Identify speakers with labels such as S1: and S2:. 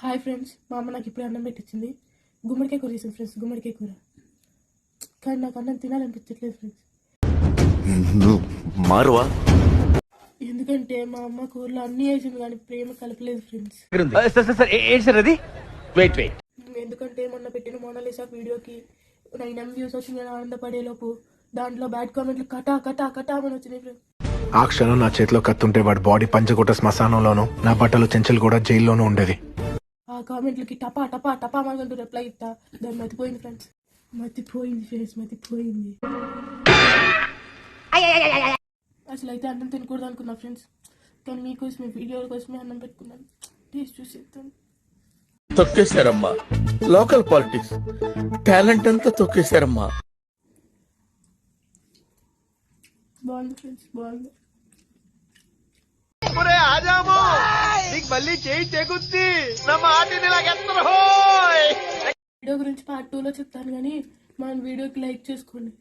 S1: Hi friends, మా అమ్మ నాకు ఇప్పుడు అన్నం పెట్టించింది. గుమ్మడికాయ కూర చేసింది ఫ్రెండ్స్, గుమ్మడికాయ కూర. కానీ నాకు అన్నం తినాలనిపించట్లేదు ఫ్రెండ్స్.
S2: మారువా
S1: ఎందుకంటే మా అమ్మ కూరలో అన్నీ వేసింది కానీ ప్రేమ కలపలేదు ఫ్రెండ్స్. ఎందుకంటే మొన్న పెట్టిన మోనాలిసా వీడియోకి 9M వ్యూస్ వచ్చి నేను ఆనందపడే లోపు దాంట్లో బ్యాడ్ కామెంట్లు కటా కటా కటా అని వచ్చినాయి ఫ్రెండ్స్.
S3: ఆ క్షణం నా చేతిలో కత్తుంటే వాడి బాడీ పంచగుట్ట శ్మశానంలోను, నా బట్టలు చెంచలు కూడా జైల్లోనూ ఉండేది.
S1: ఆ కామెంట్లకి టపా టపా టపా మనకంటూ రిప్లై ఇస్తా. దాన్ని మతిపోయింది ఫ్రెండ్స్, మతిపోయింది ఫ్రెండ్స్, మతిపోయింది. అసలు అయితే అన్నం తినకూడదు అనుకున్నా ఫ్రెండ్స్, కానీ మీకోసమే వీడియోల కోసమే అన్నం పెట్టుకున్నాను. టేస్ట్ చూసి చెప్తాను.
S4: తొక్కేశారమ్మా, లోకల్ పాలిటిక్స్ టాలెంట్ అంతా తొక్కేశారమ్మా.
S1: బాగుంది ఫ్రెండ్స్, బాగుంది. వీడియో గురించి పార్ట్ 2లో చెప్తాను, కానీ మన వీడియోకి లైక్ చేసుకోండి.